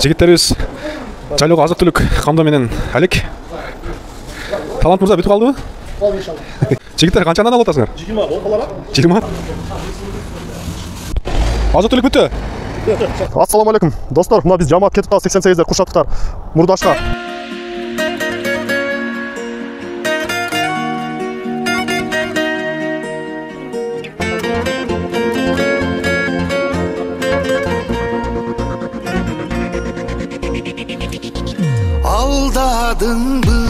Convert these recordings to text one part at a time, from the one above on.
Жигиттерибиз жайлоого азык-түлүк камдоо менен алек. Талант мырза бүтүп калдыбы? Калды иншалла. Жигиттер канчадан алып атасыңар? 20 болалар. 20. Азык-түлүк бүтү. Ассаламу алейкум. Достор, мына биз жамаат кетип калды 88дер Куршаттыктар. Мурдашка. Aldadınmı?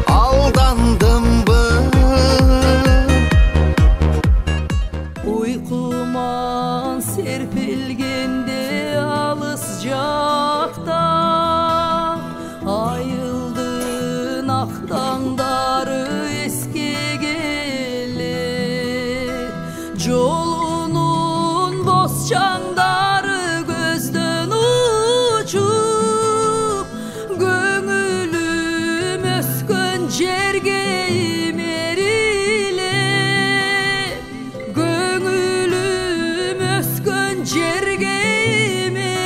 Aldandım mı? Uykuman serpilgende alıscakta ayıldın aktandarı eski gelir Jolunun bozçandarı gözden uçup Gönülüm öskön jerge imerile Gönülüm öskön jerge imerile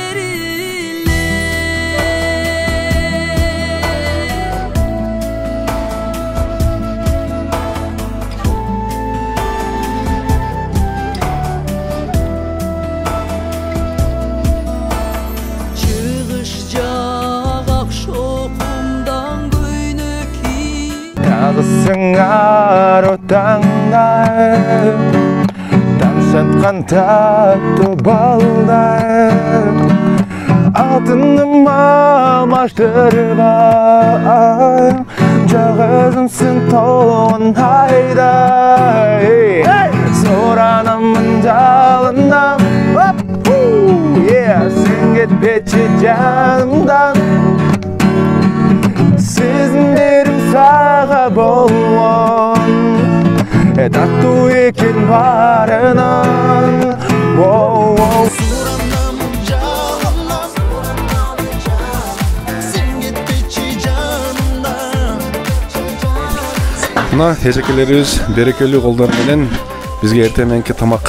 Çıkışacak akşokumdan göyneki Tağısыңар отаңдар Тамшатқан татты балдар Алтыным алмаштырып ал Жоқ өзімсің толын айдай Соранамын жалынан Сен кетпеші жанымдан Сезімдерім саға болған Татту екен барынан Soranamın canından Sen gitmeci canımdan Мына эжекелерибиз берекелүү колдор менен бизге эртең мененки тамак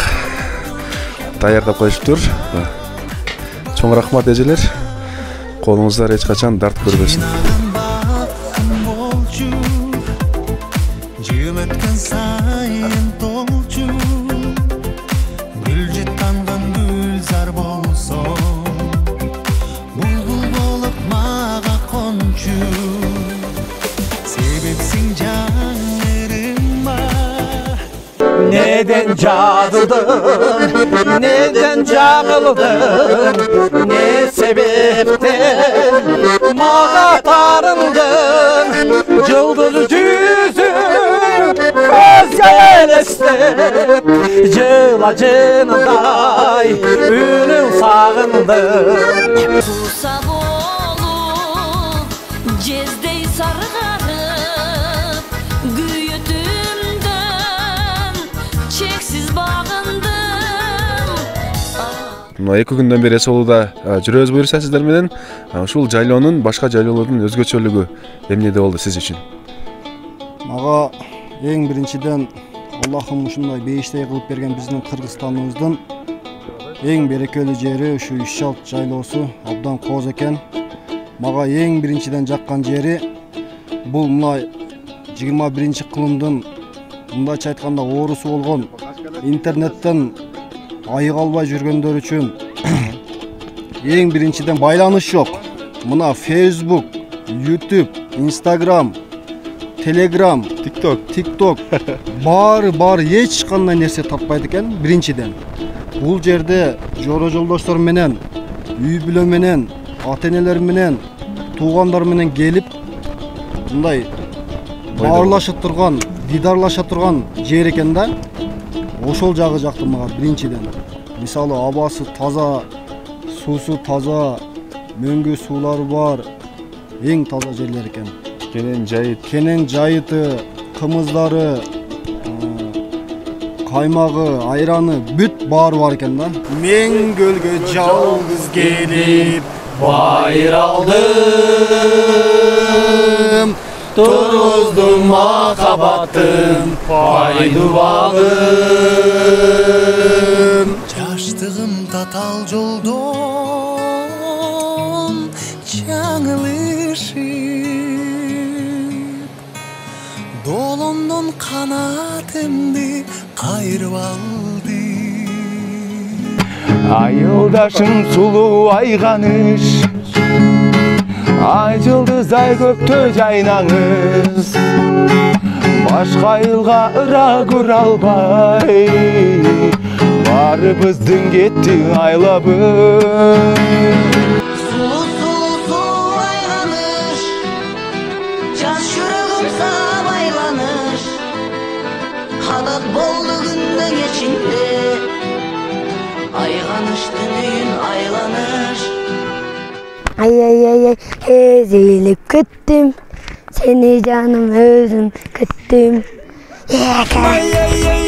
даярдап коюшуптур. Чоң рахмат эжелер. Колуңуздар эч качан дарт көрбөсүн. Baktım bolcu Jıl ötken sayın dolcu Gülce tangan gülzar bolson Bulbul bolup maga konçu Sebepsin canlarım var Neden cadıldın, neden cağıldın, ne sebepten mağa tarındın, yıldız yüzün özge elestep, yıl acınday ünün sağındın. Susab olup jezdey sarğanıp Güyütümdön çeksiz bağındım Мына 2 күндөн бери Эсолуда жүрөбүз буюрса сиздер менен. Ушул жайлоонун башка жайлоолордун өзгөчөлүгү эмнеде болду сиз үчүн? Мага эң биринчиден Аллахым ушундай бейиштей кылып берген биздин Кыргызстаныбыздын эң берекелүү жери ушу Ишчалт жайлоосу абдан кооз экен. Мага эң биринчиден жаккан жери бул мына 21-кылымдын мындайча айтканда оорусу болгон интернеттен айыга албай жүргөндөр үчүн эң биринчиден байланыш жок. Мына Facebook, YouTube, Instagram, Telegram, TikTok баары эч кандай нерсе таппайт экен биринчиден. Бул жерде жоро жолдоштор менен, үй бүлө менен, ата-энелер менен, туугандар менен келип мындай баарлашып турган, дидарлаша турган жер экен да. Ошол жагы жакты мага биринчиден. Мисалы абасы таза, суусу таза, мөңгү суулары бар, эң таза жерлер экен. Кенен жайыты, кымыздары, каймагы, айраны бүт баары бар экен да. Мен көлгө жалгыз келип байралдым. Turuzdu makabatım, paydu bağım. Баштыгым татал жолдон жаңылышып долондон канатымды кайрып алды. Айылдашым сулуу айганыш, ай жылдыз ай көптө жайнаңыз, башка айылга ыра көрө албай баарыбыздын кетти айлабыз. Сулуу айганыш, жаш жүрөгүм саап айланыш, кадат болду күндөн кечинде, айганыштын үйүн айланыш. Ай, ezilip gittim, seni canım özüm küttüm. Ay